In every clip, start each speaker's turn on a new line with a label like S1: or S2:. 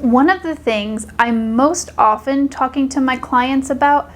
S1: One of the things I'm most often talking to my clients about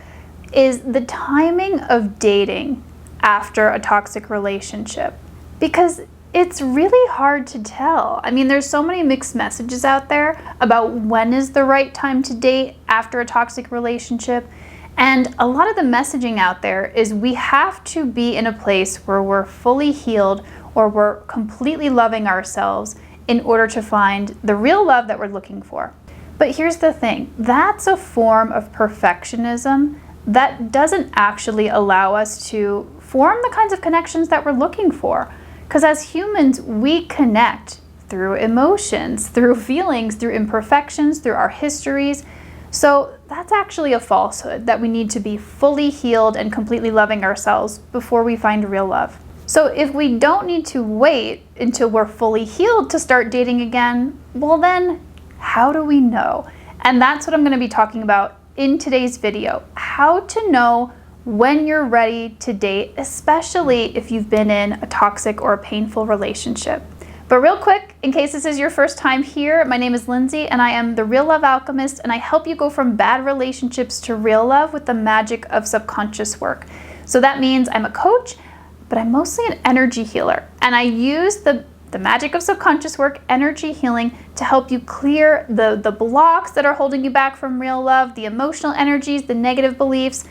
S1: is the timing of dating after a toxic relationship, because it's really hard to tell. I mean, there's so many mixed messages out there about when is the right time to date after a toxic relationship. And a lot of the messaging out there is we have to be in a place where we're fully healed or we're completely loving ourselves in order to find the real love that we're looking for. But here's the thing, that's a form of perfectionism that doesn't actually allow us to form the kinds of connections that we're looking for. Because as humans, we connect through emotions, through feelings, through imperfections, through our histories. So that's actually a falsehood, that we need to be fully healed and completely loving ourselves before we find real love. So if we don't need to wait until we're fully healed to start dating again, well then, how do we know? And that's what I'm going to be talking about in today's video. How to know when you're ready to date, especially if you've been in a toxic or a painful relationship. But real quick, in case this is your first time here, my name is Lindsay and I am the Real Love Alchemist, and I help you go from bad relationships to real love with the magic of subconscious work. So that means I'm a coach, but I'm mostly an energy healer, and I use the magic of subconscious work, energy healing, to help you clear the blocks that are holding you back from real love, the emotional energies, the negative beliefs,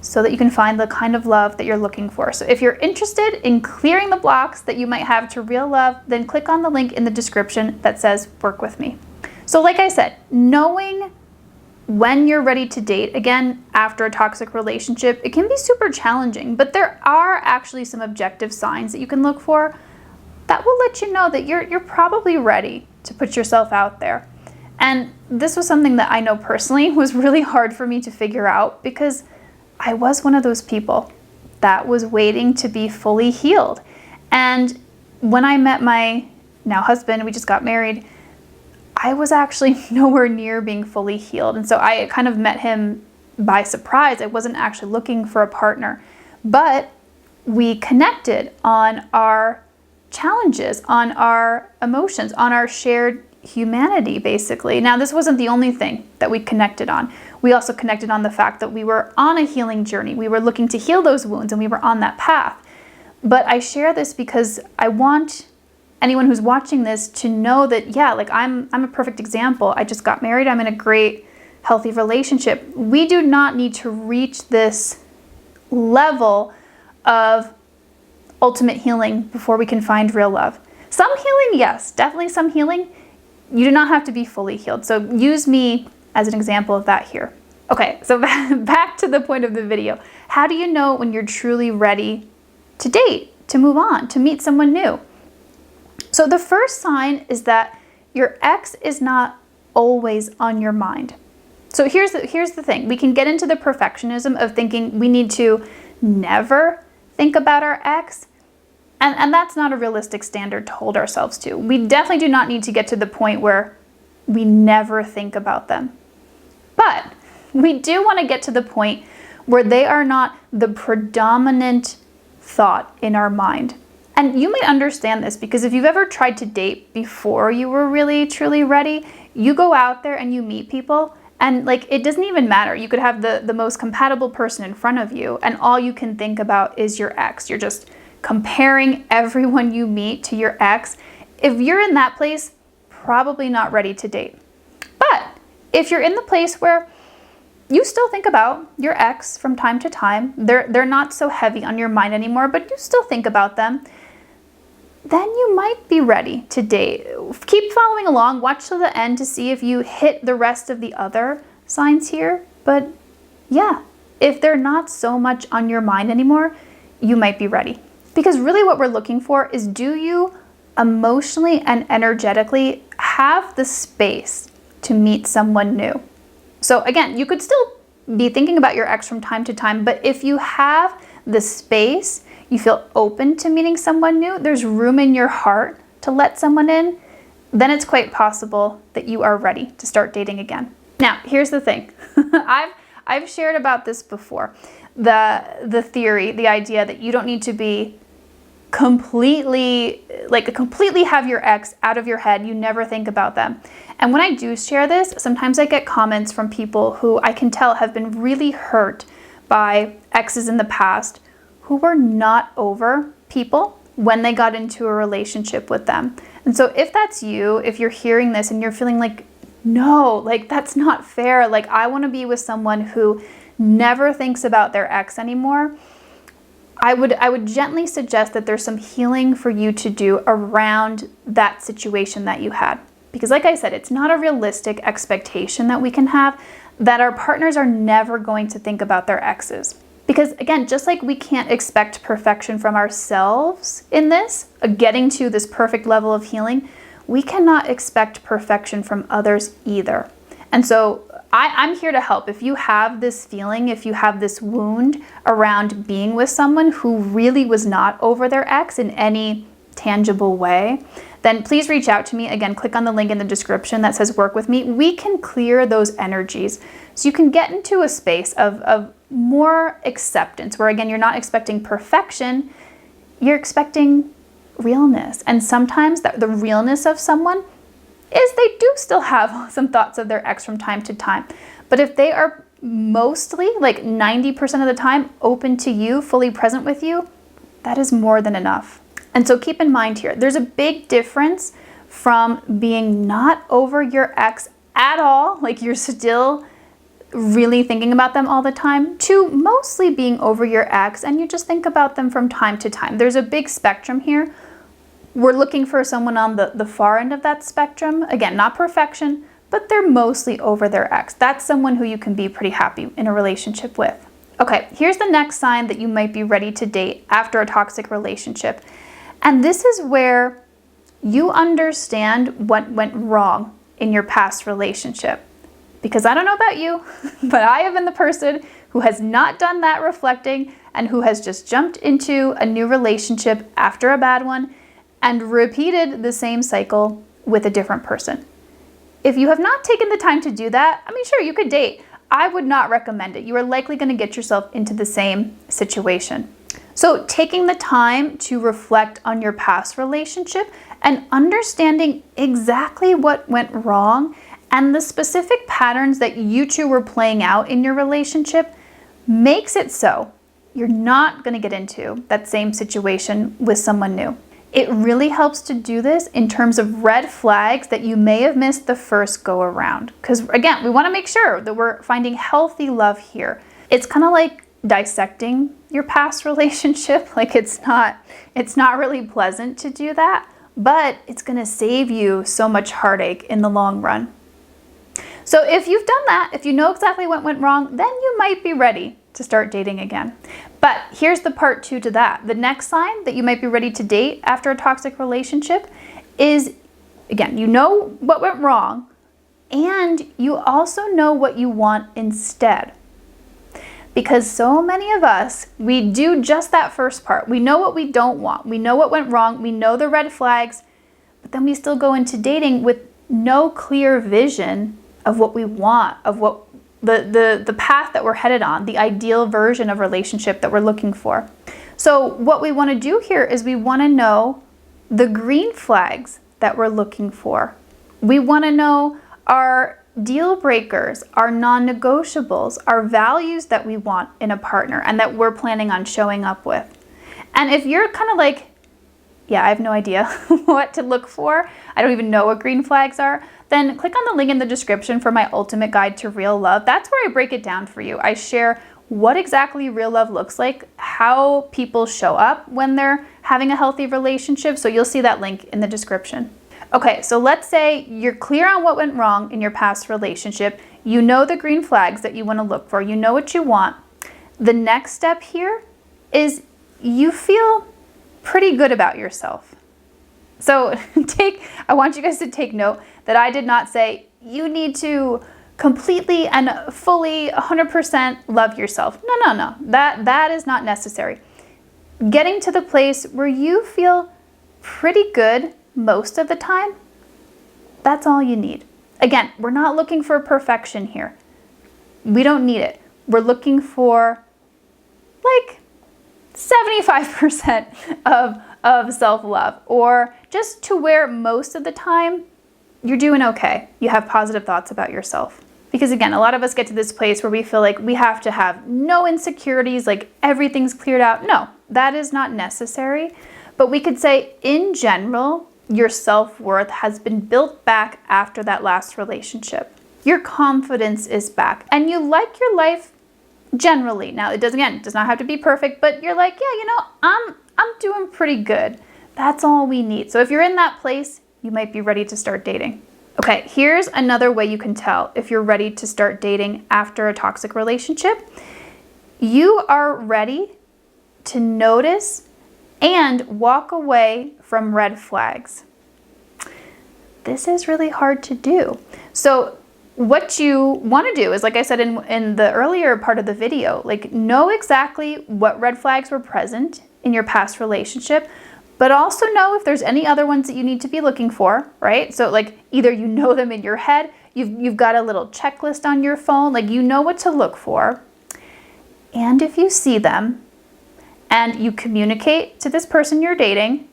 S1: so that you can find the kind of love that you're looking for. So if you're interested in clearing the blocks that you might have to real love, then click on the link in the description that says work with me. So like I said, knowing when you're ready to date again after a toxic relationship, it can be super challenging, but there are actually some objective signs that you can look for that will let you know that you're probably ready to put yourself out there. And this was something that I know personally was really hard for me to figure out, because I was one of those people that was waiting to be fully healed. And when I met my now husband, we just got married, I was actually nowhere near being fully healed. And so I kind of met him by surprise. I wasn't actually looking for a partner, but we connected on our challenges, on our emotions, on our shared humanity, basically. Now, this wasn't the only thing that we connected on. We also connected on the fact that we were on a healing journey. We were looking to heal those wounds, and we were on that path. But I share this because I want anyone who's watching this to know that, yeah, like I'm a perfect example. I just got married. I'm in a great, healthy relationship. We do not need to reach this level of ultimate healing before we can find real love. Some healing, yes, definitely some healing. You do not have to be fully healed. So use me as an example of that here. Okay, so back to the point of the video. How do you know when you're truly ready to date, to move on, to meet someone new? So the first sign is that your ex is not always on your mind. So here's the thing. We can get into the perfectionism of thinking we need to never think about our ex. And that's not a realistic standard to hold ourselves to. We definitely do not need to get to the point where we never think about them. But we do want to get to the point where they are not the predominant thought in our mind. And you might understand this because if you've ever tried to date before you were really, truly ready, you go out there and you meet people, and like it doesn't even matter. You could have the most compatible person in front of you, and all you can think about is your ex. You're just comparing everyone you meet to your ex. If you're in that place, probably not ready to date. But if you're in the place where you still think about your ex from time to time, they're not so heavy on your mind anymore, but you still think about them, then you might be ready to date. Keep following along, watch till the end to see if you hit the rest of the other signs here. But yeah, if they're not so much on your mind anymore, you might be ready. Because really what we're looking for is, do you emotionally and energetically have the space to meet someone new? So again, you could still be thinking about your ex from time to time, but if you have the space, you feel open to meeting someone new, there's room in your heart to let someone in, then it's quite possible that you are ready to start dating again. Now, here's the thing. I've shared about this before. The theory, the idea that you don't need to be completely have your ex out of your head. You never think about them. And when I do share this, sometimes I get comments from people who I can tell have been really hurt by exes in the past who were not over people when they got into a relationship with them. And so if that's you, if you're hearing this and you're feeling like, no, like that's not fair, like I want to be with someone who never thinks about their ex anymore, I would gently suggest that there's some healing for you to do around that situation that you had. Because like I said, it's not a realistic expectation that we can have that our partners are never going to think about their exes. Because again, just like we can't expect perfection from ourselves in this, getting to this perfect level of healing, we cannot expect perfection from others either. And so I'm here to help. If you have this feeling, if you have this wound around being with someone who really was not over their ex in any tangible way, then please reach out to me. Again, click on the link in the description that says work with me. We can clear those energies so you can get into a space of more acceptance where, again, you're not expecting perfection, you're expecting realness. And sometimes the realness of someone is they do still have some thoughts of their ex from time to time. But if they are mostly, like 90% of the time, open to you, fully present with you, that is more than enough. And so keep in mind here, there's a big difference from being not over your ex at all, like you're still really thinking about them all the time, to mostly being over your ex and you just think about them from time to time. There's a big spectrum here. We're looking for someone on the far end of that spectrum. Again, not perfection, but they're mostly over their ex. That's someone who you can be pretty happy in a relationship with. Okay, here's the next sign that you might be ready to date after a toxic relationship. And this is where you understand what went wrong in your past relationship. Because I don't know about you, but I have been the person who has not done that reflecting and who has just jumped into a new relationship after a bad one and repeated the same cycle with a different person. If you have not taken the time to do that, I mean, sure, you could date. I would not recommend it. You are likely going to get yourself into the same situation. So taking the time to reflect on your past relationship and understanding exactly what went wrong and the specific patterns that you two were playing out in your relationship makes it so you're not going to get into that same situation with someone new. It really helps to do this in terms of red flags that you may have missed the first go around. Because again, we want to make sure that we're finding healthy love here. It's kind of like dissecting your past relationship. Like it's not really pleasant to do that, but it's going to save you so much heartache in the long run. So if you've done that, if you know exactly what went wrong, then you might be ready to start dating again. But here's the part 2 to that. The next sign that you might be ready to date after a toxic relationship is, again, you know what went wrong and you also know what you want instead. Because so many of us, we do just that first part. We know what we don't want. We know what went wrong. We know the red flags, but then we still go into dating with no clear vision of what we want, of what the path that we're headed on, the ideal version of relationship that we're looking for. So what we want to do here is we want to know the green flags that we're looking for. We want to know our deal breakers, our non-negotiables, our values that we want in a partner and that we're planning on showing up with. And if you're kind of like, yeah, I have no idea what to look for, I don't even know what green flags are, then click on the link in the description for my ultimate guide to real love. That's where I break it down for you. I share what exactly real love looks like, how people show up when they're having a healthy relationship. So you'll see that link in the description. Okay, so let's say you're clear on what went wrong in your past relationship. You know the green flags that you want to look for. You know what you want. The next step here is you feel pretty good about yourself. So I want you guys to take note that I did not say you need to completely and fully 100% love yourself. No. That is not necessary. Getting to the place where you feel pretty good most of the time, that's all you need. Again, we're not looking for perfection here. We don't need it. We're looking for like 75% of self-love, or just to where most of the time you're doing okay. You have positive thoughts about yourself. Because again, a lot of us get to this place where we feel like we have to have no insecurities, like everything's cleared out. No, that is not necessary. But we could say in general, your self-worth has been built back after that last relationship. Your confidence is back and you like your life generally. Now it does not have to be perfect, but you're like, yeah, I'm doing pretty good. That's all we need. So if you're in that place, you might be ready to start dating. Okay, here's another way you can tell if you're ready to start dating after a toxic relationship. You are ready to notice and walk away from red flags. This is really hard to do. So what you want to do is, like I said in the earlier part of the video, like know exactly what red flags were present in your past relationship, but also know if there's any other ones that you need to be looking for, right? So like either you know them in your head, you've got a little checklist on your phone, like you know what to look for. And if you see them and you communicate to this person you're dating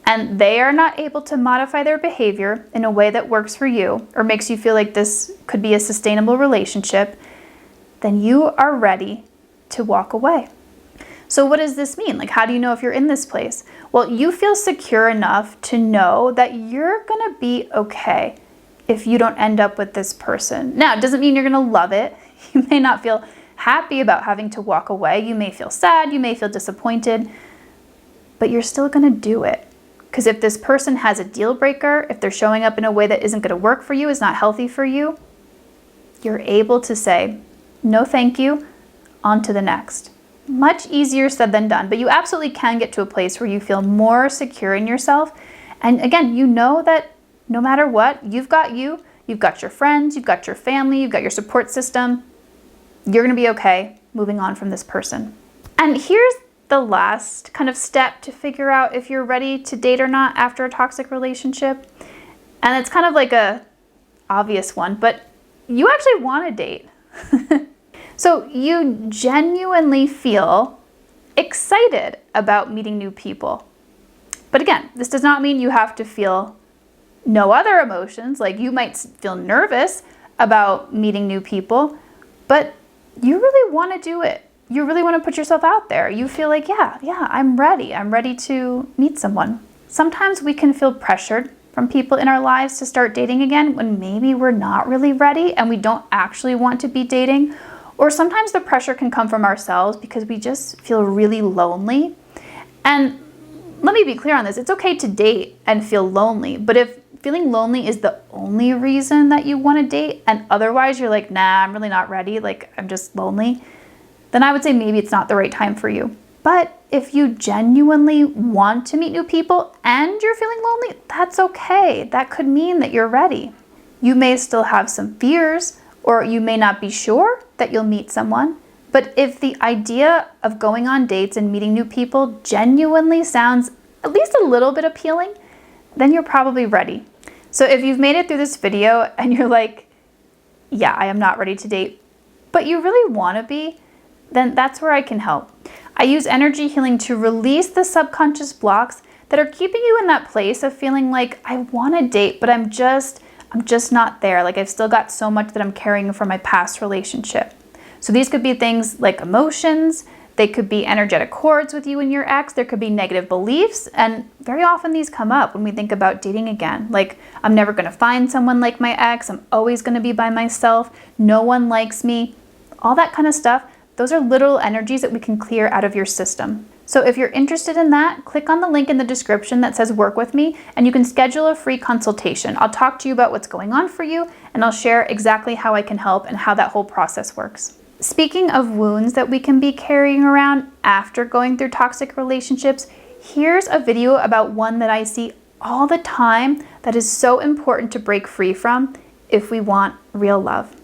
S1: and they are not able to modify their behavior in a way that works for you or makes you feel like this could be a sustainable relationship, then you are ready to walk away. So what does this mean? Like, how do you know if you're in this place? Well, you feel secure enough to know that you're gonna be okay if you don't end up with this person. Now, it doesn't mean you're gonna love it. You may not feel happy about having to walk away. You may feel sad, you may feel disappointed, but you're still gonna do it. Because if this person has a deal breaker, if they're showing up in a way that isn't gonna work for you, is not healthy for you, you're able to say, no thank you, on to the next. Much easier said than done, but you absolutely can get to a place where you feel more secure in yourself. And again, you know that no matter what, you've got your friends, you've got your family, you've got your support system. You're gonna be okay moving on from this person. And here's the last kind of step to figure out if you're ready to date or not after a toxic relationship. And it's kind of like a obvious one, but you actually want to date. So you genuinely feel excited about meeting new people. But again, this does not mean you have to feel no other emotions. Like you might feel nervous about meeting new people, but you really want to do it. You really want to put yourself out there. You feel like, yeah, I'm ready. I'm ready to meet someone. Sometimes we can feel pressured from people in our lives to start dating again when maybe we're not really ready and we don't actually want to be dating. Or sometimes the pressure can come from ourselves because we just feel really lonely. And let me be clear on this. It's okay to date and feel lonely, but if feeling lonely is the only reason that you want to date and otherwise you're like, nah, I'm really not ready, like I'm just lonely, then I would say maybe it's not the right time for you. But if you genuinely want to meet new people and you're feeling lonely, that's okay. That could mean that you're ready. You may still have some fears, or you may not be sure that you'll meet someone. But if the idea of going on dates and meeting new people genuinely sounds at least a little bit appealing, then you're probably ready. So if you've made it through this video and you're like, yeah, I am not ready to date, but you really want to be, then that's where I can help. I use energy healing to release the subconscious blocks that are keeping you in that place of feeling like I want to date, but I'm just not there. Like I've still got so much that I'm carrying from my past relationship. So these could be things like emotions, they could be energetic cords with you and your ex, there could be negative beliefs, and very often these come up when we think about dating again. Like, I'm never gonna find someone like my ex, I'm always gonna be by myself, no one likes me, all that kind of stuff. Those are literal energies that we can clear out of your system. So if you're interested in that, click on the link in the description that says work with me and you can schedule a free consultation. I'll talk to you about what's going on for you and I'll share exactly how I can help and how that whole process works. Speaking of wounds that we can be carrying around after going through toxic relationships, here's a video about one that I see all the time that is so important to break free from if we want real love.